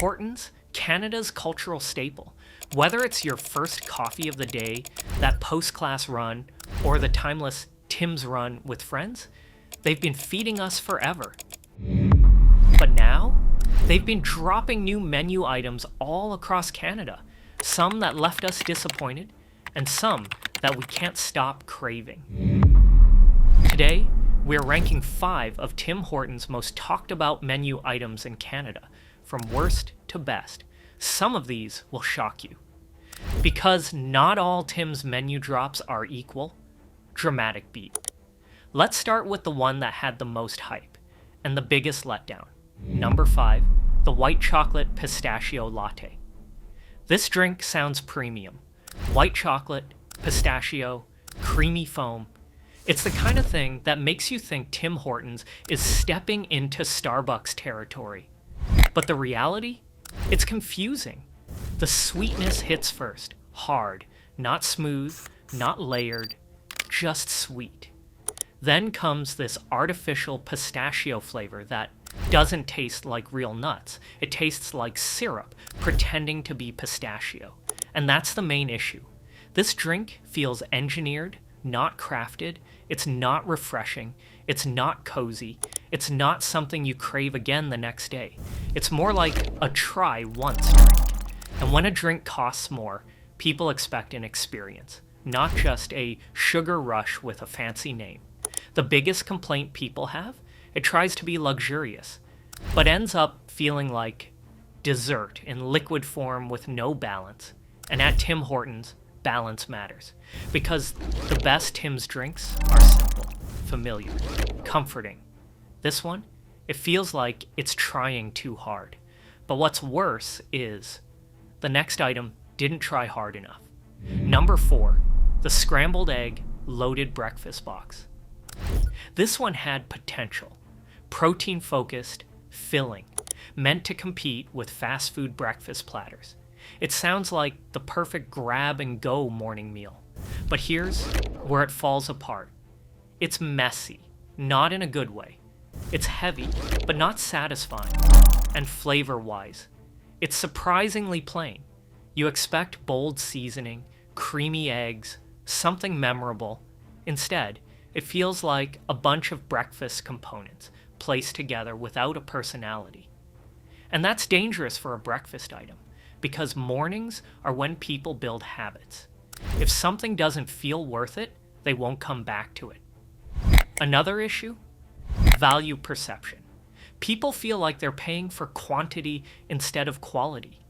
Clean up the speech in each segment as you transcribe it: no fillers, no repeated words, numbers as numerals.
Hortons, Canada's cultural staple. Whether it's your first coffee of the day, that post-class run, or the timeless Tim's run with friends, they've been feeding us forever. But now, they've been dropping new menu items all across Canada, some that left us disappointed, and some that we can't stop craving. Today, we're ranking 5 of Tim Hortons' most talked about menu items in Canada, from worst to best. Some of these will shock you. Because not all Tim's menu drops are equal, dramatic beat. Let's start with the one that had the most hype, and the biggest letdown. Number 5, the white chocolate pistachio latte. This drink sounds premium. White chocolate, pistachio, creamy foam. It's the kind of thing that makes you think Tim Hortons is stepping into Starbucks territory. But the reality? It's confusing. The sweetness hits first, hard, not smooth, not layered, just sweet. Then comes this artificial pistachio flavor that doesn't taste like real nuts. It tastes like syrup, pretending to be pistachio. And that's the main issue. This drink feels engineered, not crafted. It's not refreshing. It's not cozy. It's not something you crave again the next day. It's more like a try once drink. And when a drink costs more, people expect an experience, not just a sugar rush with a fancy name. The biggest complaint people have? It tries to be luxurious, but ends up feeling like dessert in liquid form with no balance. And at Tim Hortons, balance matters. Because the best Tim's drinks are simple, familiar, comforting. This one, it feels like it's trying too hard. But what's worse is the next item didn't try hard enough. Number 4, the scrambled egg loaded breakfast box. This one had potential. Protein-focused, filling, meant to compete with fast food breakfast platters. It sounds like the perfect grab-and-go morning meal. But here's where it falls apart. It's messy, not in a good way. It's heavy, but not satisfying. And flavor-wise, it's surprisingly plain. You expect bold seasoning, creamy eggs, something memorable. Instead, it feels like a bunch of breakfast components placed together without a personality. And that's dangerous for a breakfast item, because mornings are when people build habits. If something doesn't feel worth it, they won't come back to it. Another issue? Value perception. People feel like they're paying for quantity instead of quality.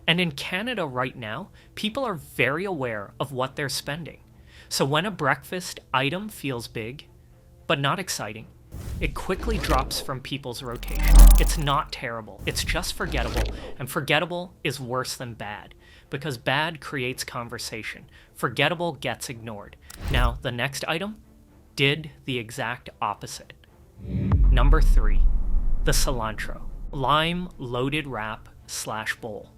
And in Canada right now, people are very aware of what they're spending. So when a breakfast item feels big, but not exciting, it quickly drops from people's rotation. It's not terrible, it's just forgettable, and forgettable is worse than bad, because bad creates conversation. Forgettable gets ignored. Now, the next item did the exact opposite. Number 3, the cilantro, lime loaded wrap/bowl.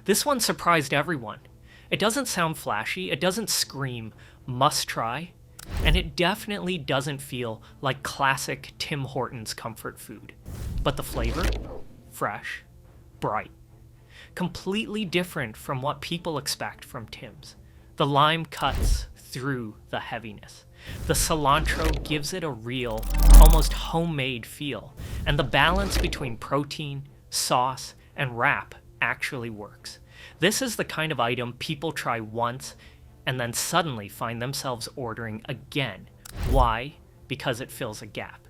This one surprised everyone. It doesn't sound flashy, it doesn't scream must try, and it definitely doesn't feel like classic Tim Hortons comfort food. But the flavor? Fresh, bright. Completely different from what people expect from Tim's. The lime cuts through the heaviness. The cilantro gives it a real, almost homemade feel, and the balance between protein, sauce, and wrap actually works. This is the kind of item people try once and then suddenly find themselves ordering again. Why? Because it fills a gap.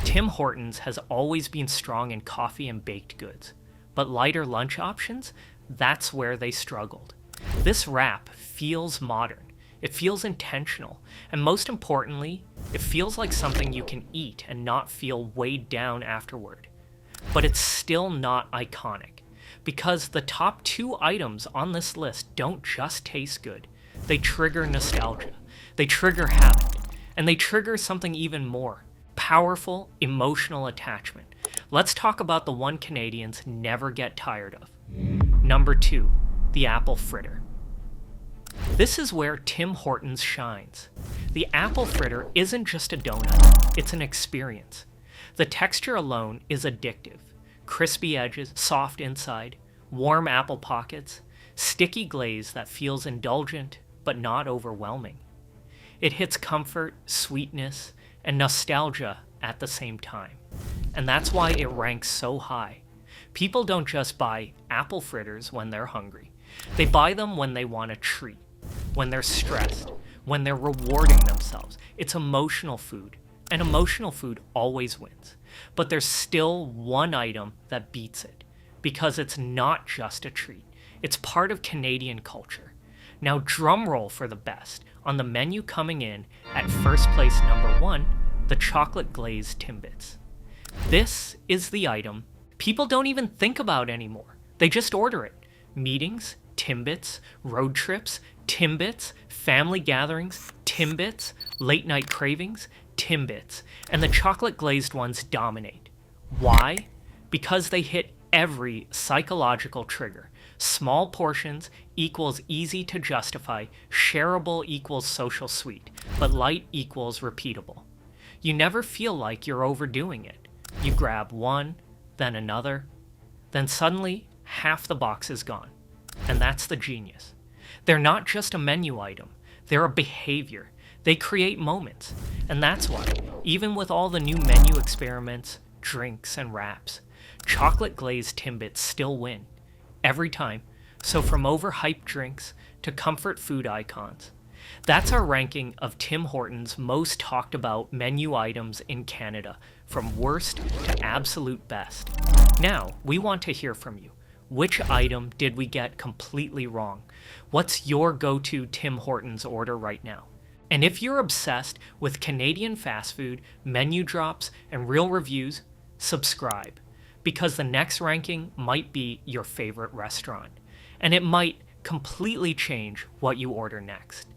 Tim Hortons has always been strong in coffee and baked goods, but lighter lunch options, that's where they struggled. This wrap feels modern. It feels intentional, and most importantly, it feels like something you can eat and not feel weighed down afterward. But it's still not iconic, because the top 2 items on this list don't just taste good. They trigger nostalgia, they trigger habit, and they trigger something even more, powerful emotional attachment. Let's talk about the one Canadians never get tired of. Number 2, the apple fritter. This is where Tim Hortons shines. The apple fritter isn't just a donut, it's an experience. The texture alone is addictive. crispy edges, soft inside, warm apple pockets, sticky glaze that feels indulgent but not overwhelming. It hits comfort, sweetness, and nostalgia at the same time. And that's why it ranks so high. People don't just buy apple fritters when they're hungry. They buy them when they want a treat, when they're stressed, when they're rewarding themselves. It's emotional food, and emotional food always wins. But there's still one item that beats it, because it's not just a treat. It's part of Canadian culture. Now drum roll for the best. On the menu coming in at first place number 1, the chocolate glazed Timbits. This is the item people don't even think about anymore. They just order it. Meetings, Timbits, road trips, Timbits, family gatherings, Timbits, late night cravings, Timbits, and the chocolate glazed ones dominate. Why? Because they hit every psychological trigger. Small portions equals easy to justify, shareable equals social sweet, but light equals repeatable. You never feel like you're overdoing it. You grab one, then another, then suddenly half the box is gone. And that's the genius. They're not just a menu item, they're a behavior. They create moments. And that's why, even with all the new menu experiments, drinks, and wraps, chocolate glazed Timbits still win. Every time. So from overhyped drinks to comfort food icons. That's our ranking of Tim Hortons' most talked about menu items in Canada, from worst to absolute best. Now, we want to hear from you. Which item did we get completely wrong? What's your go-to Tim Hortons order right now? And if you're obsessed with Canadian fast food, menu drops, and real reviews, subscribe. Because the next ranking might be your favorite restaurant. And it might completely change what you order next.